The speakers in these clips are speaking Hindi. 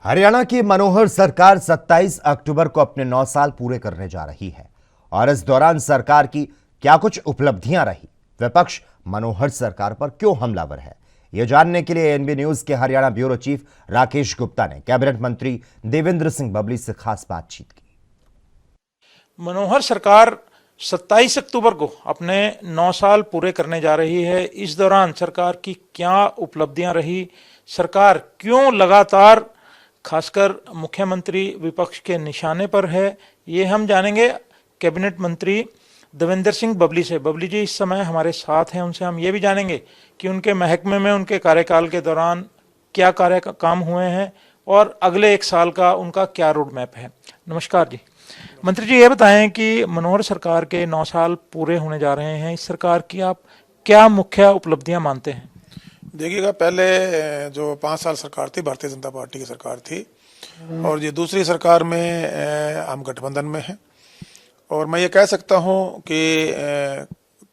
हरियाणा की मनोहर सरकार 27 अक्टूबर को अपने 9 साल पूरे करने जा रही है और इस दौरान सरकार की क्या कुछ उपलब्धियां रही, विपक्ष मनोहर सरकार पर क्यों हमलावर है, यह जानने के लिए एनबी न्यूज के हरियाणा ब्यूरो चीफ राकेश गुप्ता ने कैबिनेट मंत्री देवेंद्र सिंह बबली से खास बातचीत की। मनोहर सरकार 27 अक्टूबर को अपने 9 साल पूरे करने जा रही है। इस दौरान सरकार की क्या उपलब्धियां रही, सरकार क्यों लगातार खासकर मुख्यमंत्री विपक्ष के निशाने पर है, ये हम जानेंगे कैबिनेट मंत्री देवेंद्र सिंह बबली से। बबली जी इस समय हमारे साथ हैं, उनसे हम ये भी जानेंगे कि उनके महकमे में उनके कार्यकाल के दौरान क्या काम हुए हैं और अगले 1 साल का उनका क्या रोड मैप है। नमस्कार जी। मंत्री जी, ये बताएं कि मनोहर सरकार के 9 साल पूरे होने जा रहे हैं, इस सरकार की आप क्या मुख्य उपलब्धियां मानते हैं? देखिएगा, पहले जो 5 साल सरकार थी भारतीय जनता पार्टी की सरकार थी और ये दूसरी सरकार में हम गठबंधन में हैं। और मैं ये कह सकता हूँ कि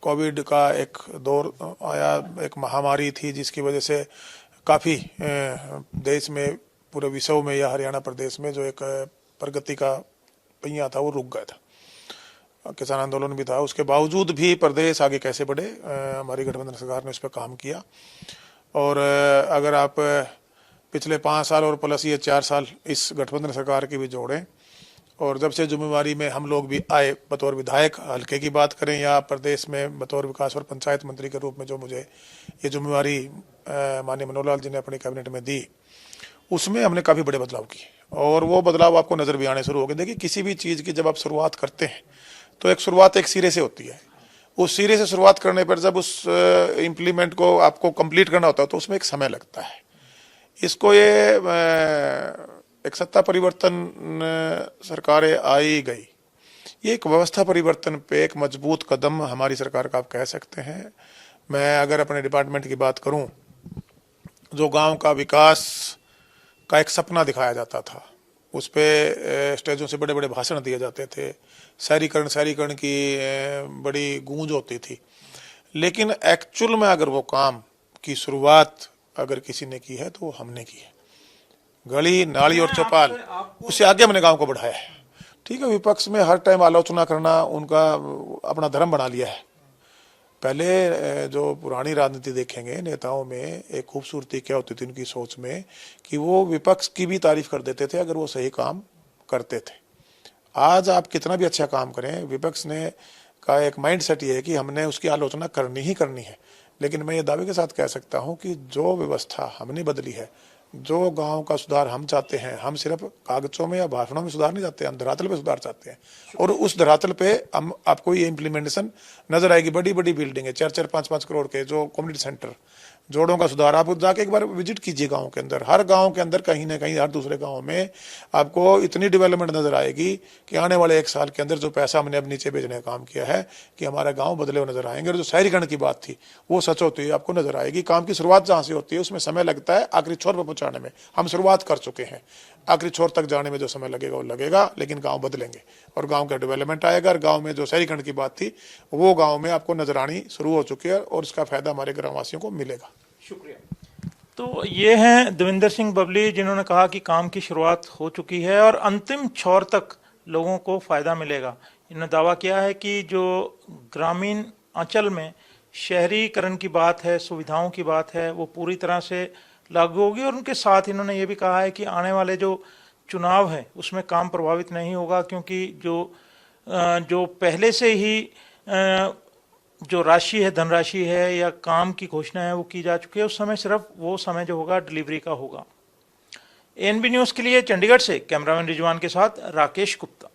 कोविड का एक दौर आया, एक महामारी थी जिसकी वजह से काफ़ी देश में, पूरे विश्व में या हरियाणा प्रदेश में जो एक प्रगति का पहिया था वो रुक गया था। किसान आंदोलन भी था, उसके बावजूद भी प्रदेश आगे कैसे बढ़े, हमारी गठबंधन सरकार ने उस पर काम किया। और अगर आप पिछले 5 साल और प्लस ये 4 साल इस गठबंधन सरकार की भी जोड़ें, और जब से जिम्मेवारी में हम लोग भी आए, बतौर विधायक हल्के की बात करें या प्रदेश में बतौर विकास और पंचायत मंत्री के रूप में जो मुझे ये जिम्मेवारी माननीय मनोहर लाल जी ने अपनी कैबिनेट में दी, उसमें हमने काफ़ी बड़े बदलाव किए और वो बदलाव आपको नज़र भी आने शुरू हो गए। देखिए, किसी भी चीज़ की जब आप शुरुआत करते हैं तो एक शुरुआत एक सिरे से होती है। उस सिरे से शुरुआत करने पर जब उस इम्प्लीमेंट को आपको कंप्लीट करना होता है तो उसमें एक समय लगता है। इसको ये एक सत्ता परिवर्तन सरकारें आई गई, ये एक व्यवस्था परिवर्तन पे एक मजबूत कदम हमारी सरकार का आप कह सकते हैं। मैं अगर अपने डिपार्टमेंट की बात करूं, जो गांव का विकास का एक सपना दिखाया जाता था, उस पे स्टेजों से बड़े बड़े भाषण दिए जाते थे, शहरीकरण की बड़ी गूंज होती थी, लेकिन एक्चुअल में अगर वो काम की शुरुआत अगर किसी ने की है तो वो हमने की है। गली नाली और चौपाल, उससे आगे हमने गांव को बढ़ाया है। ठीक है, विपक्ष में हर टाइम आलोचना करना उनका अपना धर्म बना लिया है। पहले जो पुरानी राजनीति देखेंगे, नेताओं में एक खूबसूरती क्या होती थी उनकी सोच में कि वो विपक्ष की भी तारीफ कर देते थे अगर वो सही काम करते थे। आज आप कितना भी अच्छा काम करें, विपक्ष ने का एक माइंड सेट ये है कि हमने उसकी आलोचना करनी ही करनी है। लेकिन मैं ये दावे के साथ कह सकता हूँ कि जो व्यवस्था हमने बदली है, जो गांव का सुधार हम चाहते हैं, हम सिर्फ कागजों में या भाषणों में सुधार नहीं चाहते, हम धरातल पे सुधार चाहते हैं। और उस धरातल पे हम आपको ये इम्प्लीमेंटेशन नजर आएगी। बड़ी बड़ी बिल्डिंग है, 4-4, 5-5 करोड़ के जो कम्युनिटी सेंटर, जोड़ों का सुधार, आप जाके एक बार विजिट कीजिए गांव के अंदर। हर गांव के अंदर कहीं ना कहीं, हर दूसरे गांव में आपको इतनी डेवलपमेंट नजर आएगी कि आने वाले 1 साल के अंदर जो पैसा हमने अब नीचे भेजने का काम किया है कि हमारा गांव बदले हुए नजर आएंगे। और जो शहरीकरण की बात थी वो सच होती है, आपको नजर आएगी। काम की शुरुआत जहां से होती है उसमें समय लगता है, आखिरी छोर पर पहुंचाने में हम शुरुआत कर चुके हैं। आखिरी छोर तक जाने में जो समय लगेगा वो लगेगा, लेकिन गांव बदलेंगे और गांव का डेवलपमेंट आएगा। और गांव में जो शहरीकरण की बात थी वो गांव में आपको नजर आनी शुरू हो चुकी है और इसका फायदा हमारे ग्रामवासियों को मिलेगा। शुक्रिया। तो ये हैं देवेंद्र सिंह बबली, जिन्होंने कहा कि काम की शुरुआत हो चुकी है और अंतिम छोर तक लोगों को फायदा मिलेगा। इन्होंने दावा किया है कि जो ग्रामीण अंचल में शहरीकरण की बात है, सुविधाओं की बात है, वो पूरी तरह से लागू होगी। और उनके साथ इन्होंने ये भी कहा है कि आने वाले जो चुनाव है उसमें काम प्रभावित नहीं होगा, क्योंकि जो पहले से ही जो राशि है, धनराशि है या काम की घोषणा है वो की जा चुकी है। उस समय सिर्फ वो समय जो होगा डिलीवरी का होगा। एनबी न्यूज़ के लिए चंडीगढ़ से कैमरामैन रिजवान के साथ राकेश गुप्ता।